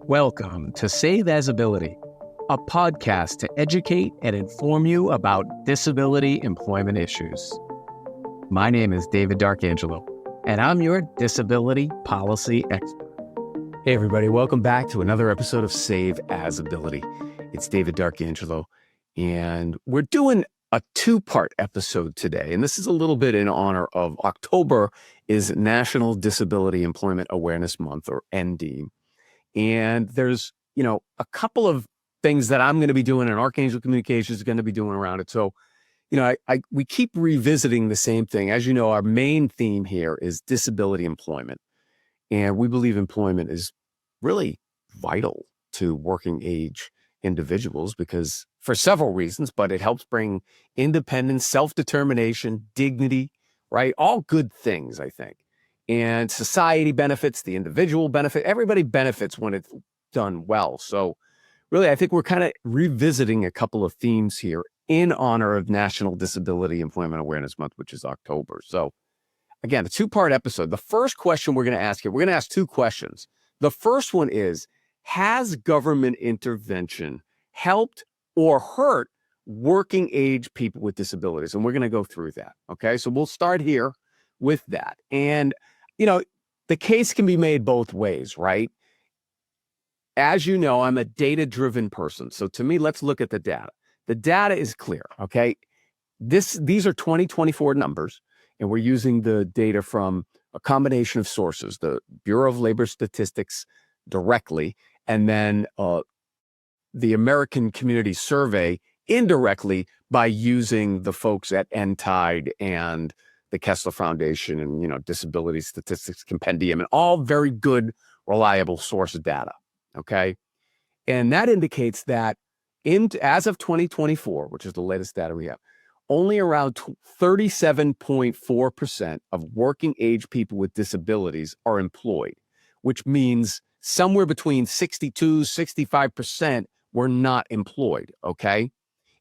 Welcome to Save As Ability, a podcast to educate and inform you about disability employment issues. My name is David D'Arcangelo, and I'm your disability policy expert. Hey everybody, welcome back to another episode of Save As Ability. It's David D'Arcangelo, and we're doing a two-part episode today, and this is a little bit in honor of October is National Disability Employment Awareness Month, or ND. And there's, a couple of things that I'm going to be doing and Archangel Communications is going to be doing around it. So, we keep revisiting the same thing. As you know, our main theme here is disability employment. And we believe employment is really vital to working age individuals because for several reasons, but it helps bring independence, self-determination, dignity, right? All good things, I think. And society benefits, the individual benefit, everybody benefits when it's done well. So really, I think we're kind of revisiting a couple of themes here in honor of National Disability Employment Awareness Month, which is October. So again, a two-part episode. The first question we're going to ask here, we're going to ask two questions. The first one is, has government intervention helped or hurt working age people with disabilities? And we're going to go through that. Okay, so we'll start here with that. And the case can be made both ways, right? As you know, I'm a data-driven person. So to me, let's look at the data. The data is clear, okay? These are 2024 numbers, and we're using the data from a combination of sources, the Bureau of Labor Statistics directly, and then the American Community Survey indirectly by using the folks at NTIDE and the Kessler Foundation and, Disability Statistics Compendium, and all very good, reliable source of data, okay? And that indicates that as of 2024, which is the latest data we have, only around 37.4% of working age people with disabilities are employed, which means somewhere between 65% were not employed, okay?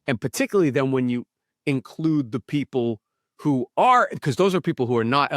And particularly then when you include the people who are, because those are people who are not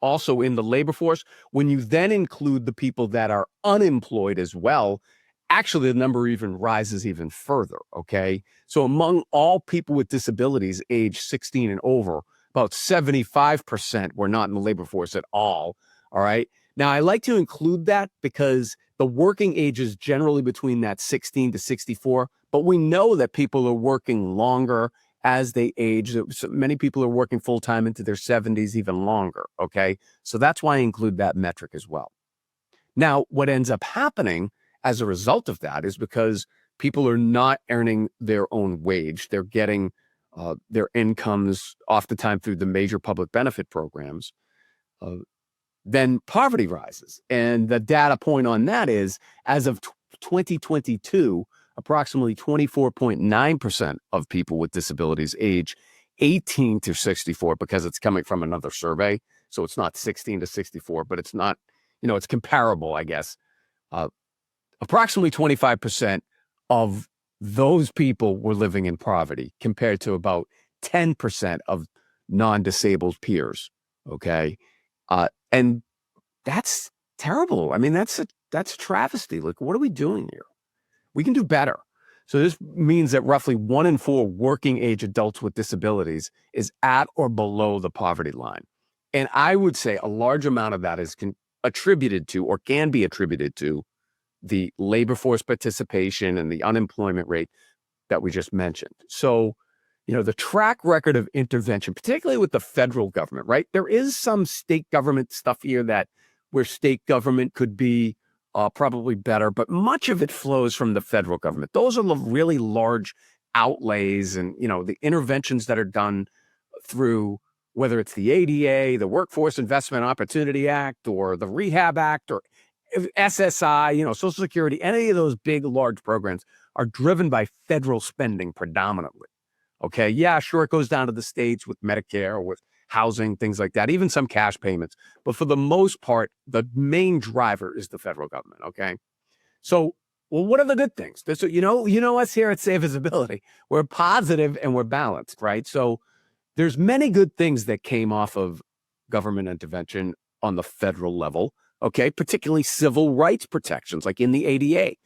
also in the labor force. When you then include the people that are unemployed as well, actually the number even rises even further, okay? So among all people with disabilities age 16 and over, about 75% were not in the labor force at all right? Now, I like to include that because the working age is generally between that 16 to 64, but we know that people are working longer as they age. So many people are working full-time into their 70s, even longer, okay? So that's why I include that metric as well. Now, what ends up happening as a result of that is because people are not earning their own wage. They're getting their incomes oftentimes through the major public benefit programs. Then poverty rises. And the data point on that is, as of 2022, approximately 24.9% of people with disabilities age 18 to 64, because it's coming from another survey. So it's not 16 to 64, but it's not, it's comparable, I guess. Approximately 25% of those people were living in poverty compared to about 10% of non-disabled peers, okay? And that's terrible. I mean, that's a travesty. Like, what are we doing here? We can do better. So this means that roughly 1 in 4 working age adults with disabilities is at or below the poverty line. And I would say a large amount of that is attributed to, or can be attributed to, the labor force participation and the unemployment rate that we just mentioned. So, the track record of intervention, particularly with the federal government, right? There is some state government stuff here where state government could be probably better, but much of it flows from the federal government. Those are the really large outlays and, the interventions that are done through, whether it's the ADA, the Workforce Investment Opportunity Act, or the Rehab Act, or SSI, Social Security. Any of those big, large programs are driven by federal spending predominantly. Okay, yeah, sure, it goes down to the states with Medicare or with housing, things like that, even some cash payments. But for the most part, the main driver is the federal government, okay? So, well, what are the good things? So, us here at Save As Ability, we're positive and we're balanced, right? So there's many good things that came off of government intervention on the federal level. okay? Particularly civil rights protections, like in the ADA.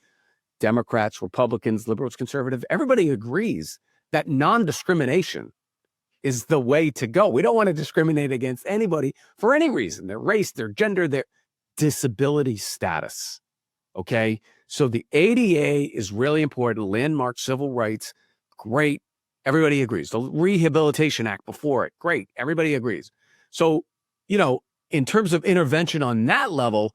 Democrats, Republicans, liberals, conservative, everybody agrees that non-discrimination is the way to go. We don't want to discriminate against anybody for any reason, their race, their gender, their disability status, okay? So the ADA is really important, landmark civil rights, great. Everybody agrees. The Rehabilitation Act before it, great. Everybody agrees. So, in terms of intervention on that level,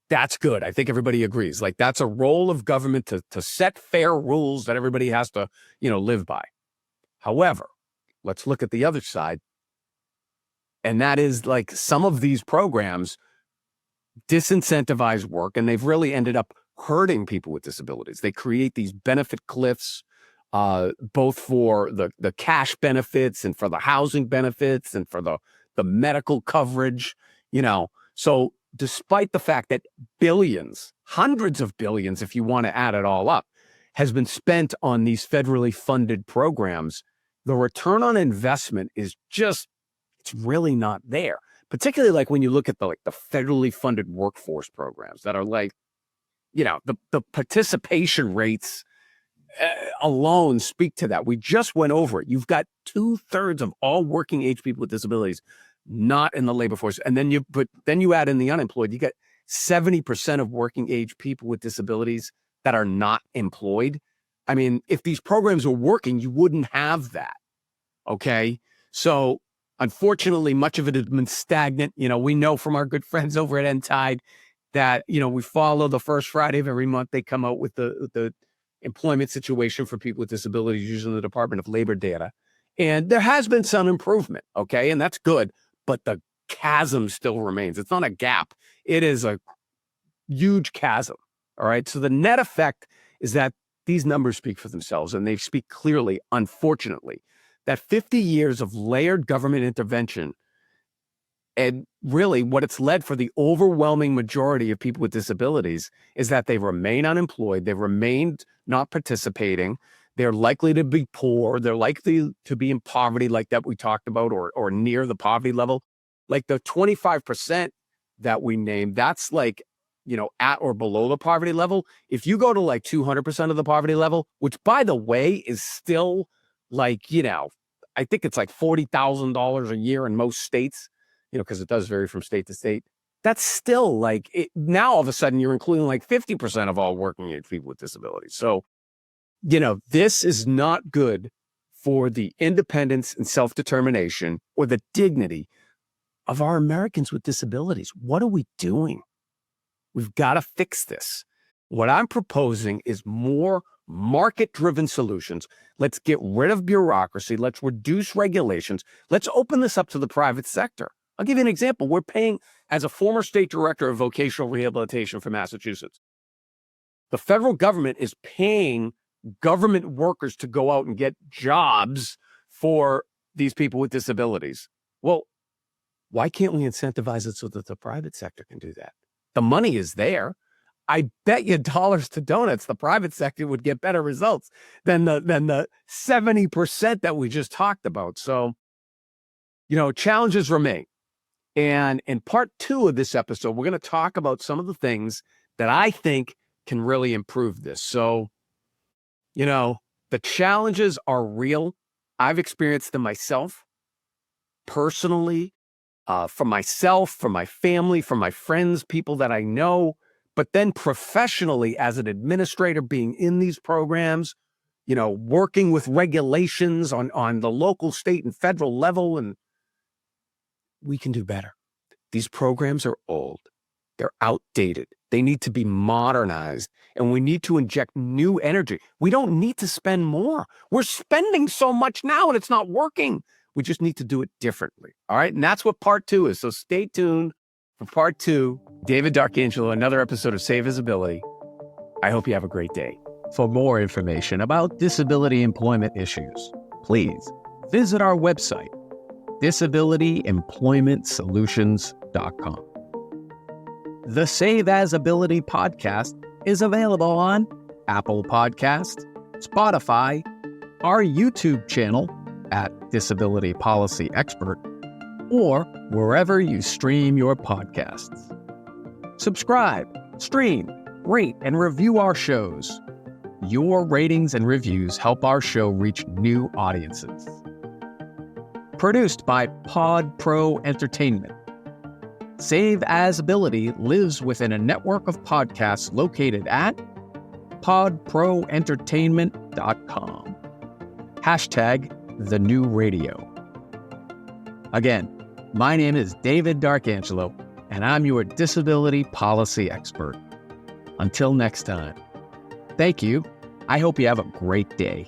that's good. I think everybody agrees. Like, that's a role of government to set fair rules that everybody has to, live by. However, let's look at the other side. And that is, like, some of these programs disincentivize work, and they've really ended up hurting people with disabilities. They create these benefit cliffs, both for the cash benefits and for the housing benefits and for the medical coverage, So despite the fact that billions, hundreds of billions, if you want to add it all up, has been spent on these federally funded programs, the return on investment is just, it's really not there. Particularly like when you look at the federally funded workforce programs that are like, the participation rates alone speak to that. We just went over it. You've got 2/3 of all working age people with disabilities not in the labor force. And then you add in the unemployed, you get 70% of working age people with disabilities that are not employed. I mean, if these programs were working, you wouldn't have that. Okay. So unfortunately, much of it has been stagnant. We know from our good friends over at Entide that, we follow the first Friday of every month. They come out with the employment situation for people with disabilities using the Department of Labor data. And there has been some improvement. Okay. And that's good. But the chasm still remains. It's not a gap. It is a huge chasm. All right. So the net effect is that these numbers speak for themselves, and they speak clearly, unfortunately, that 50 years of layered government intervention, and really what it's led for the overwhelming majority of people with disabilities, is that they remain unemployed. They remained not participating. They're likely to be poor. They're likely to be in poverty, like that we talked about, or near the poverty level. Like the 25% that we named, that's like, at or below the poverty level. If you go to like 200% of the poverty level, which by the way is still like, I think it's like $40,000 a year in most states, because it does vary from state to state. That's still like now all of a sudden you're including like 50% of all working age people with disabilities. So, this is not good for the independence and self-determination or the dignity of our Americans with disabilities. What are we doing? We've got to fix this. What I'm proposing is more market-driven solutions. Let's get rid of bureaucracy. Let's reduce regulations. Let's open this up to the private sector. I'll give you an example. We're paying, as a former state director of vocational rehabilitation for Massachusetts, the federal government is paying government workers to go out and get jobs for these people with disabilities. Well, why can't we incentivize it so that the private sector can do that? The money is there. I bet you dollars to donuts, the private sector would get better results than the 70% that we just talked about. So, challenges remain. And in part 2 of this episode, we're going to talk about some of the things that I think can really improve this. So, the challenges are real. I've experienced them myself, personally, for myself, for my family, for my friends, people that I know, but then professionally as an administrator being in these programs, working with regulations on the local, state, and federal level, and we can do better. These programs are old. They're outdated. They need to be modernized, and we need to inject new energy. We don't need to spend more. We're spending so much now, and it's not working. We just need to do it differently. All right. And that's what part 2 is. So stay tuned for part 2. David D'Arcangelo, another episode of Save Visibility. I hope you have a great day. For more information about disability employment issues, please visit our website, disabilityemploymentsolutions.com. The Save As Ability podcast is available on Apple Podcasts, Spotify, our YouTube channel at Disability Policy Expert, or wherever you stream your podcasts. Subscribe, stream, rate, and review our shows. Your ratings and reviews help our show reach new audiences. Produced by Pod Pro Entertainment. Save As Ability lives within a network of podcasts located at podproentertainment.com. #TheNewRadio. Again, my name is David Darkangelo, and I'm your disability policy expert. Until next time, thank you. I hope you have a great day.